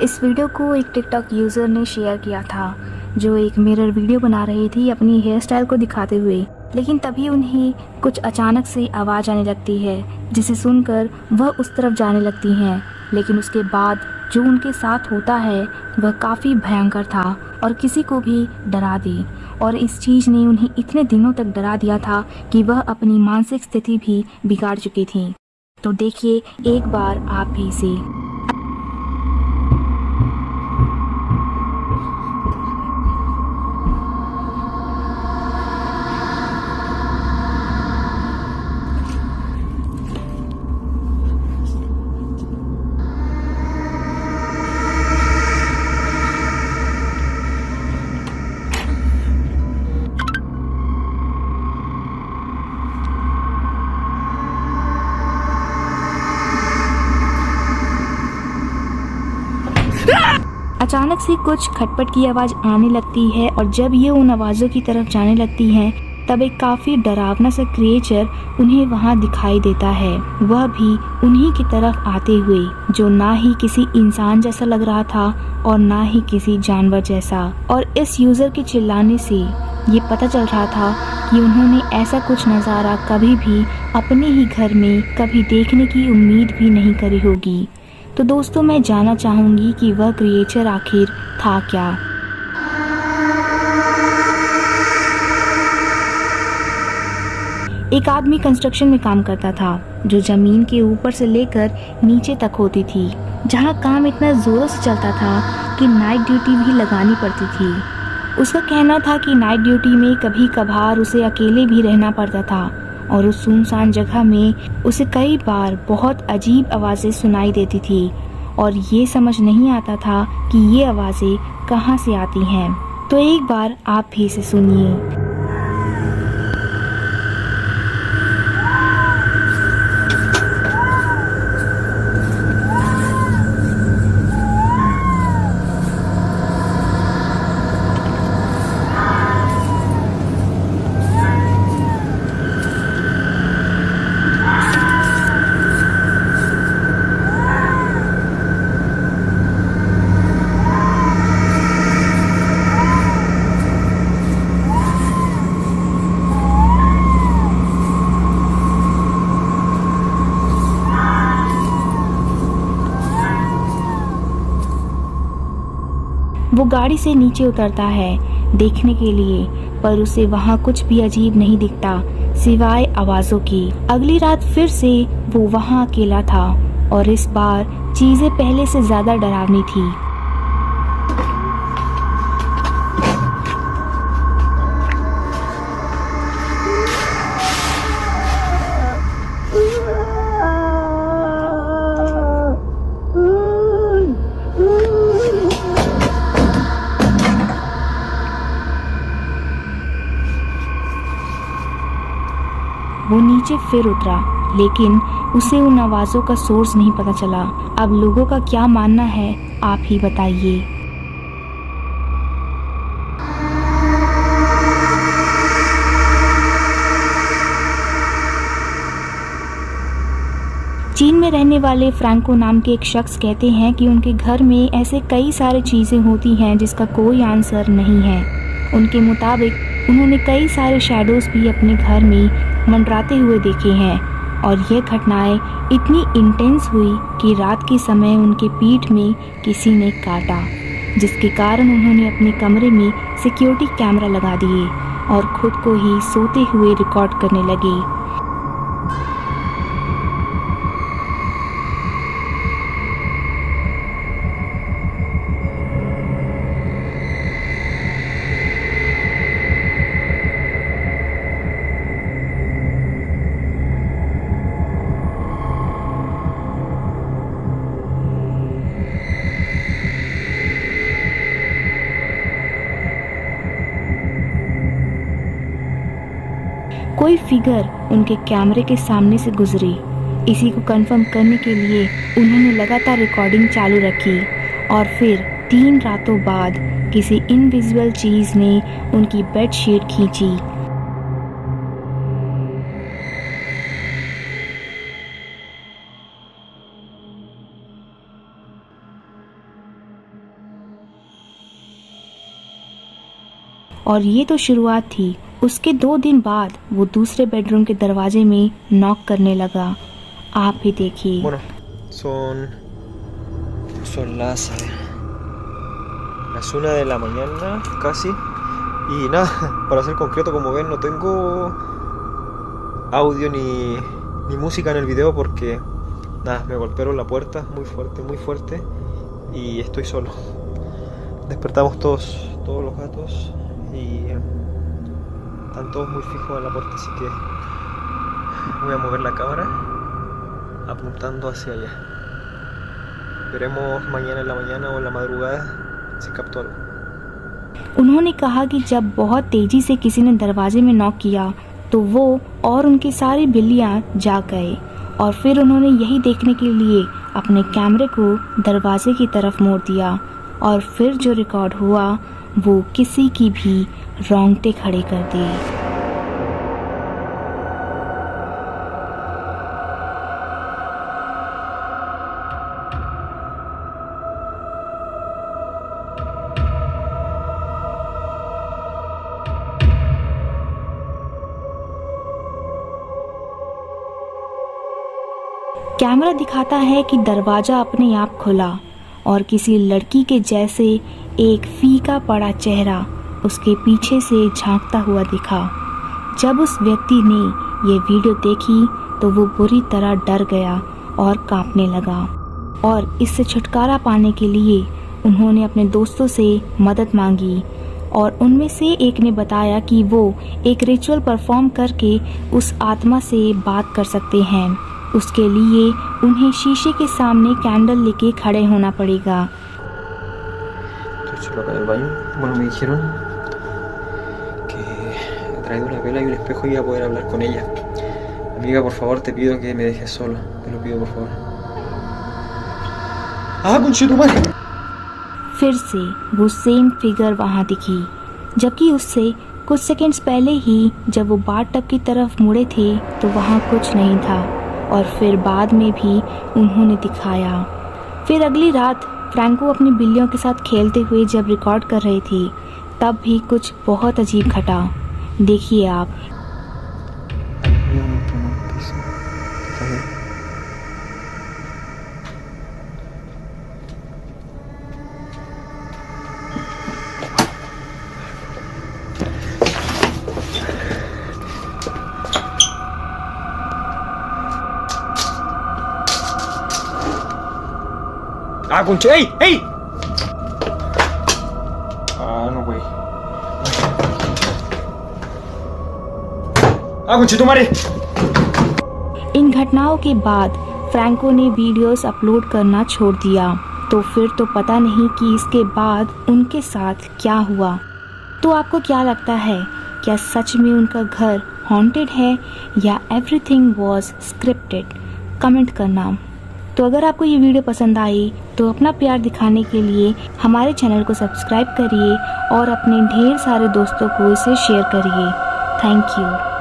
इस वीडियो को एक टिकटॉक यूज़र ने शेयर किया था, जो एक मिरर वीडियो बना रही थी अपनी हेयर स्टाइल को दिखाते हुए। लेकिन तभी उन्हें कुछ अचानक से आवाज़ आने लगती है, जिसे सुनकर वह उस तरफ जाने लगती हैं। लेकिन उसके बाद जो उनके साथ होता है वह काफ़ी भयंकर था और किसी को भी डरा दे। और इस चीज़ ने उन्हें इतने दिनों तक डरा दिया था कि वह अपनी मानसिक स्थिति भी बिगाड़ चुकी थी। तो देखिए एक बार आप भी इसे। अचानक से कुछ खटपट की आवाज़ आने लगती है और जब ये उन आवाज़ों की तरफ जाने लगती हैं तब एक काफ़ी डरावना सा क्रिएचर उन्हें वहाँ दिखाई देता है। वह भी उन्हीं की तरफ आते हुए, जो ना ही किसी इंसान जैसा लग रहा था और ना ही किसी जानवर जैसा। और इस यूज़र के चिल्लाने से ये पता चल रहा था कि उन्होंने ऐसा कुछ नज़ारा कभी भी अपने ही घर में कभी देखने की उम्मीद भी नहीं करी होगी। तो दोस्तों, मैं जानना चाहूँगी कि वह क्रिएचर आखिर था क्या। एक आदमी कंस्ट्रक्शन में काम करता था, जो जमीन के ऊपर से लेकर नीचे तक होती थी, जहाँ काम इतना जोरों से चलता था कि नाइट ड्यूटी भी लगानी पड़ती थी। उसका कहना था कि नाइट ड्यूटी में कभी कभार उसे अकेले भी रहना पड़ता था और उस सुनसान जगह में उसे कई बार बहुत अजीब आवाज़ें सुनाई देती थी और ये समझ नहीं आता था कि ये आवाज़ें कहाँ से आती हैं। तो एक बार आप भी इसे सुनिए। वो गाड़ी से नीचे उतरता है देखने के लिए, पर उसे वहाँ कुछ भी अजीब नहीं दिखता सिवाय आवाज़ों की। अगली रात फिर से वो वहाँ अकेला था और इस बार चीज़ें पहले से ज़्यादा डरावनी थी। वो नीचे फिर उतरा, लेकिन उसे उन आवाज़ों का सोर्स नहीं पता चला। अब लोगों का क्या मानना है, आप ही बताइए। चीन में रहने वाले फ्रैंको नाम के एक शख्स कहते हैं कि उनके घर में ऐसे कई सारी चीज़ें होती हैं जिसका कोई आंसर नहीं है। उनके मुताबिक उन्होंने कई सारे शैडोज़ भी अपने घर में मंडराते हुए देखे हैं और यह घटनाएं इतनी इंटेंस हुई कि रात के समय उनके पीठ में किसी ने काटा, जिसके कारण उन्होंने अपने कमरे में सिक्योरिटी कैमरा लगा दिए और खुद को ही सोते हुए रिकॉर्ड करने लगे। कोई फिगर उनके कैमरे के सामने से गुजरी। इसी को कंफर्म करने के लिए उन्होंने लगातार रिकॉर्डिंग चालू रखी और फिर 3 रातों बाद किसी इनविजिबल चीज़ ने उनकी बेडशीट खींची। और ये तो शुरुआत थी। उसके 2 दिन बाद वो दूसरे बेडरूम के दरवाजे में नॉक करने लगा। आप भी देखिए। Bueno, son las 1 de la mañana casi. Y nada, para ser concreto, como ven, no tengo audio ni música en el video porque nada, me golpearon la puerta muy fuerte y estoy solo. Despertamos todos los gatos y están todos muy fijos en la puerta, así que voy a mover la cámara apuntando hacia allá. Veremos mañana en la mañana o en la madrugada si capto algo. उन्होंने कहा कि जब बहुत तेजी से किसी ने दरवाजे में नॉक किया तो वो और उनकी सारी बिल्लियां जाग गए और फिर उन्होंने यही देखने के लिए अपने कैमरे को दरवाजे की तरफ मोड़ दिया और फिर जो रिकॉर्ड हुआ वो किसी की भी रोंगटे खड़े कर दिए। कैमरा दिखाता है कि दरवाजा अपने आप खुला और किसी लड़की के जैसे एक फीका पड़ा चेहरा उसके पीछे से झांकता हुआ दिखा। जब उस व्यक्ति ने ये वीडियो देखी तो वो बुरी तरह डर गया और कांपने लगा और इससे छुटकारा पाने के लिए उन्होंने अपने दोस्तों से मदद मांगी और उनमें से एक ने बताया कि वो एक रिचुअल परफॉर्म करके उस आत्मा से बात कर सकते हैं। उसके लिए उन्हें शीशे के सामने कैंडल लेके खड़े होना पड़ेगा। Estoy solo acá en el baño. Bueno, me dijeron que he traído una vela y un espejo y iba a poder hablar con ella. Amiga, por favor, te pido que me dejes solo. Te lo pido, por favor. ¡Ah, conchetumare! फिर से वो same figure वहाँ दिखी, जबकि उससे कुछ seconds पहले ही जब वो बाथटब की तरफ मुड़े थे तो वहाँ कुछ नहीं था और फिर बाद में भी उन्होंने दिखाया। फिर अगली रात फ्रैंको अपनी बिल्लियों के साथ खेलते हुए जब रिकॉर्ड कर रहे थे तब भी कुछ बहुत अजीब घटा। देखिए आप। ¡Ah, conche! ¡Ey! ¡Ey! Ah, no, güey. ¡Ah, conchetumare! इन घटनाओं के बाद फ्रैंको ने वीडियोस अपलोड करना छोड़ दिया। तो फिर तो पता नहीं कि इसके बाद उनके साथ क्या हुआ। तो आपको क्या लगता है, क्या सच में उनका घर हॉन्टेड है या एवरीथिंग वॉज स्क्रिप्टेड? कमेंट करना। तो अगर आपको ये वीडियो पसंद आई तो अपना प्यार दिखाने के लिए हमारे चैनल को सब्सक्राइब करिए और अपने ढेर सारे दोस्तों को इसे शेयर करिए। Thank you.